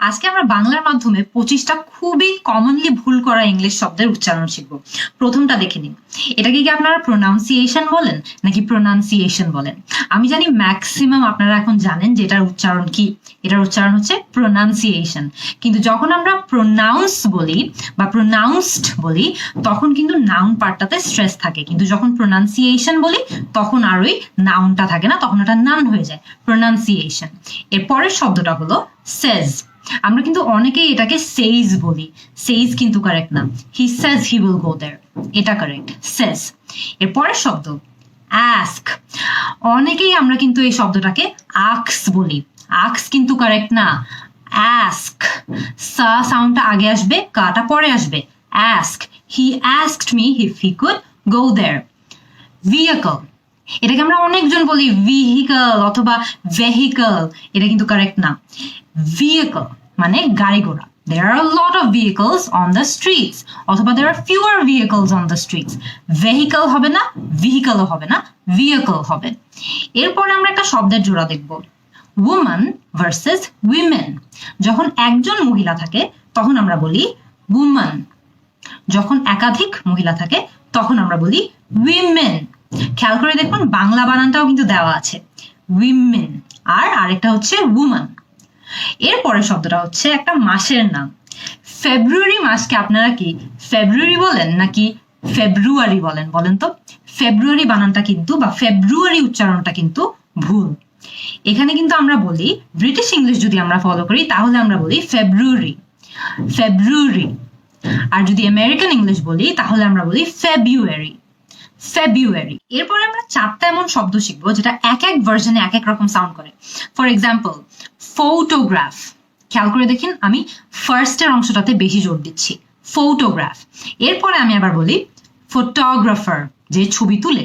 আজকে আমরা বাংলার মাধ্যমে 25টা খুবই কমনলি ভুল করা ইংলিশ শব্দের উচ্চারণ শিখব। প্রথমটা দেখে নিন, এটাকে কি আপনারা প্রোনাউন্সিয়েশন বলেন নাকি প্রোনাউন্সিয়েশন বলেন? আমি জানি ম্যাক্সিমাম আপনারা এখন জানেন যে এটার উচ্চারণ কি। এটার উচ্চারণ হচ্ছে প্রোনাউন্সিয়েশন। কিন্তু যখন আমরা প্রোনাউন্স বলি বা প্রোনাউন্সড বলি তখন কিন্তু নাউন পার্টটাতে স্ট্রেস থাকে, কিন্তু যখন প্রোনাউন্সিয়েশন বলি তখন আর ওই নাউনটা থাকে না, তখন ওটা নাউন হয়ে যায়, প্রোনাউন্সিয়েশন। এর পরের শব্দটা হলো সেজ। আমরা কিন্তু অনেকেই এটাকে সেইজ বলি, সেইজ কিন্তু কারেক্ট না। হি সেজ হি উইল গো দেয়ার, এটা কারেক্ট, সেজ। এর পরের শব্দ আস্ক। অনেকেই আমরা কিন্তু এই শব্দটাকে আক্স বলি, আক্স কিন্তু কারেক্ট না, ask. সা সাউন্ডটা আগে আসবে, কাটা পরে আসবে। ask. He asked me if he could go there. vehicle. এটাকে আমরা অনেকজন বলি vehicle অথবা vehicle, এটা কিন্তু কারেক্ট না। vehicle মানে গাড়ি ঘোড়া। There are a lot of vehicles on the streets অথবা there are fewer vehicles on the streets. vehicle হবে না, vehicle হবে না, vehicle হবে। এরপরে আমরা একটা শব্দের জোড়া দেখব, woman versus women। যখন একজন মহিলা থাকে তখন আমরা বলি woman, যখন একাধিক মহিলা থাকে তখন আমরা বলি women। খেয়াল করে দেখুন বাংলা বানানটাও কিন্তু দেওয়া আছে, women আর আরেকটা হচ্ছে woman। এরপরের শব্দটা হচ্ছে একটা মাসের নাম। ফেব্রুয়ারি মাসকে আপনারা কি ফেব্রুয়ারি বলেন নাকি ফেব্রুয়ারি বলেন বলেন তো? ফেব্রুয়ারি বানানটা কিন্তু বা ফেব্রুয়ারি উচ্চারণটা কিন্তু ভুল। এখানে কিন্তু আমরা বলি, ব্রিটিশ ইংলিশ যদি আমরা ফলো করি তাহলে আমরা বলি ফেব্রুয়ারি, ফেব্রুয়ারি। আর যদি আমেরিকান ইংলিশ বলি তাহলে আমরা বলি ফেব্রুয়ারি, ফেব্রুয়ারি। এরপরে আমরা 4টা এমন শব্দ শিখবো যেটা এক এক ভার্জনে এক এক রকম সাউন্ড করে। For example photograph. খেয়াল করে দেখেন আমি ফার্স্টের অংশটাতে বেশি জোর দিচ্ছি, ফটোগ্রাফ। এরপরে আমি আবার বলি ফটোগ্রাফার, যে ছবি তুলে,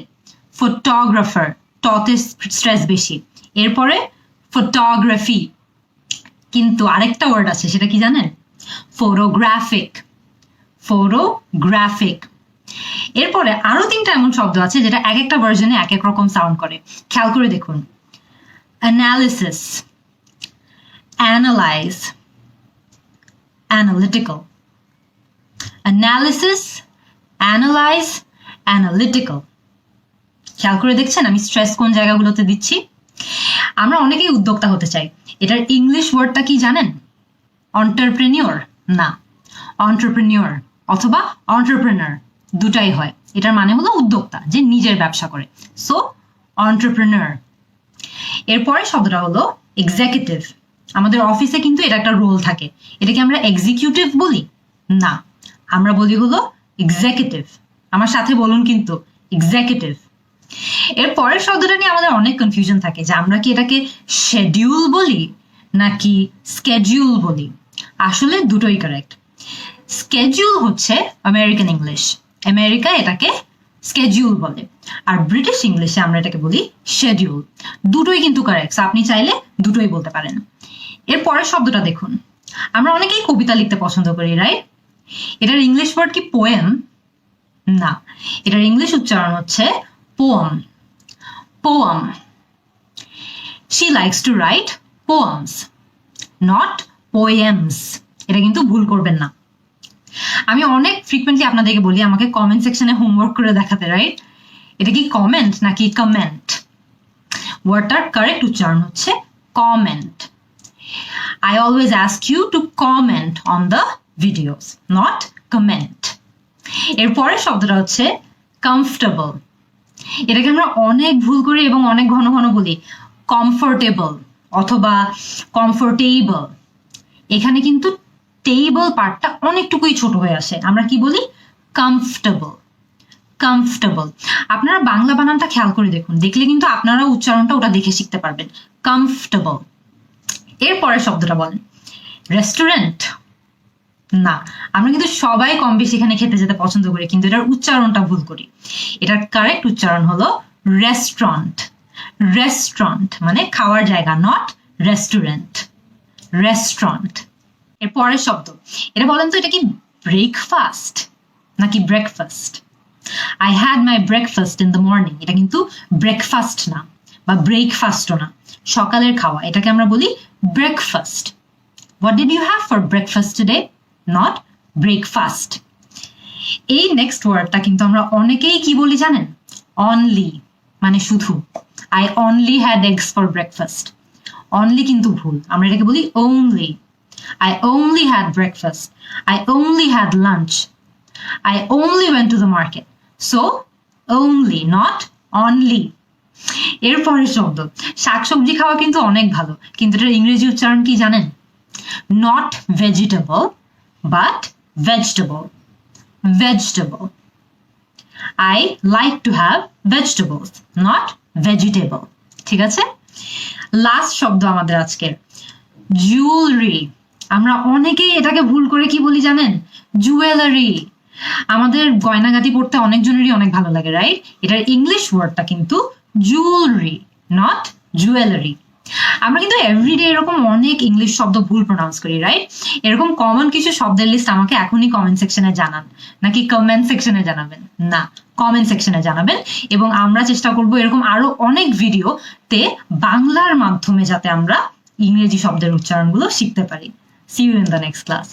ফটোগ্রাফার, টতে স্ট্রেস বেশি। এরপরে ফটোগ্রাফি, কিন্তু আরেকটা ওয়ার্ড আছে, সেটা কি জানেন? Photographic, photographic. এরপরে আরো 3টা এমন শব্দ আছে যেটা এক একটা ভার্জনে এক এক রকম সাউন্ড করে। খেয়াল করে দেখুন, analysis, analyse, analytical, analysis, analyse, analytical. খেয়াল করে দেখছেন আমি স্ট্রেস কোন জায়গাগুলোতে দিচ্ছি? আমরা অনেকেই উদ্যোক্তা হতে চাই, এটার ইংলিশ ওয়ার্ডটা কি জানেন? অন্টারপ্রেনিওর না, অন্টারপ্রেনিওর অথবা অন্টারপ্রেনার দুটাই হয়। এটার মানে হলো উদ্যোক্তা, যে নিজের ব্যবসা করে, সো অন্টারপ্রেনার। এরপরে শব্দটা হলো এক্সিকিউটিভ। আমাদের অফিসে কিন্তু এটা একটা রোল থাকে, এটাকে আমরা এক্সিকিউটিভ বলি না, আমরা বলি হলো এক্সিকিউটিভ। আমার সাথে বলুন কিন্তু, এক্সিকিউটিভ। এর পরের শব্দটা নিয়ে আমাদের অনেক কনফিউশন থাকে যে আমরা কি এটাকে শেডিউল বলি নাকি স্কেডিউল বলি। আসলে দুটোই কারেক্ট। স্কেডিউল হচ্ছে আমেরিকান ইংলিশ, আমেরিকা এটাকে স্কেডিউল বলে, আর ব্রিটিশ ইংলিশে আমরা এটাকে বলি শেডিউল। দুটোই কিন্তু কারেক্ট, আপনি চাইলে দুটোই বলতে পারেন। এর পরের শব্দটা দেখুন, আমরা অনেকেই কবিতা লিখতে পছন্দ করি, রাইট? এটার ইংলিশ ওয়ার্ড কি পোয়েম? না, এটার ইংলিশ উচ্চারণ হচ্ছে poem, poem. She likes to write poems, not poems. এটা কিন্তু ভুল করবেন না। আমি অনেক ফ্রিকুয়েন্টলি আপনাদেরকে বলি আমাকে কমেন্ট সেকশনে হোমওয়ার্ক করে দেখাতে, রাইট? এটা কি কমেন্ট নাকি কমেন্ট? ওয়ার্ডটার কারেক্ট উচ্চারণ হচ্ছে comment. I always ask you to comment on the videos, not comment. এরপরের শব্দটা হচ্ছে comfortable। এটাকে আমরা অনেক ভুল করি এবং অনেক ঘন ঘন বলি কমফোর্টেবল অথবা কমফোর্টেবল। এখানে কিন্তু টেবল পার্টটা অনেকটুকুই ছোট হয়ে আসে, আমরা কি বলি? Comfortable, comfortable. আপনারা বাংলা বানানটা খেয়াল করে দেখুন, দেখলে কিন্তু আপনারা উচ্চারণটা ওটা দেখে শিখতে পারবেন, কমফর্টেবল। এরপরের শব্দটা বলেন রেস্টুরেন্ট। না, আমরা কিন্তু সবাই কম বেশি এখানে খেতে যেতে পছন্দ করি, কিন্তু এটার উচ্চারণটা ভুল করি। এটার কারেক্ট উচ্চারণ হলো রেস্টুরেন্ট, রেস্টুরেন্ট মানে খাওয়ার জায়গা, নট রেস্টুরেন্ট, রেস্টুরেন্ট। এর পরের শব্দ, এটা বলেন তো এটা কি ব্রেকফাস্ট নাকি breakfast? I had my breakfast in the morning, এটা কিন্তু ব্রেকফাস্ট না বা ব্রেকফাস্টও না, সকালের খাওয়া, এটাকে আমরা বলি breakfast, What did you have for breakfast today? Not breakfast. এই নেক্সট ওয়ার্ডটা কিন্তু আমরা অনেকেই কি বলি জানেন? অনলি, মানে শুধু। I only had eggs for breakfast. Only কিন্তু ভুল, আমরা এটাকে বলি only. I only had breakfast. I only had lunch. I only went to the market. So, only, not only. এরপরের শব্দ, শাকসবজি খাওয়া কিন্তু অনেক ভালো, কিন্তু এটার ইংরেজি উচ্চারণ কি জানেন? Not vegetable, but vegetable. Vegetable. I like to have vegetables, not vegetable. ঠিক আছে? লাস্ট শব্দ আমাদের আজকের, জুয়েলারি। আমরা অনেকেই এটাকে ভুল করে কি বলি জানেন? জুয়েলারি। আমাদের গয়নাগাটি পড়তে অনেকজনেরই অনেক ভালো লাগে, রাইট? এটার ইংলিশ ওয়ার্ডটা কিন্তু জুয়েলারি, নট জুয়েলারি। আমরা কিন্তু এভরিডে এরকম অনেক ইংলিশ শব্দ ভুল প্রোনাউন্স করি, রাইট? এরকম কমন কিছু শব্দের লিস্ট আমাকে এখনই কমেন্ট সেকশনে জানান, নাকি কমেন্ট সেকশনে জানাবেন? না, কমেন্ট সেকশনে জানাবেন, এবং আমরা চেষ্টা করব এরকম আরো অনেক ভিডিওতে বাংলার মাধ্যমে যাতে আমরা ইংরেজি শব্দের উচ্চারণগুলো শিখতে পারি। See you in the next class.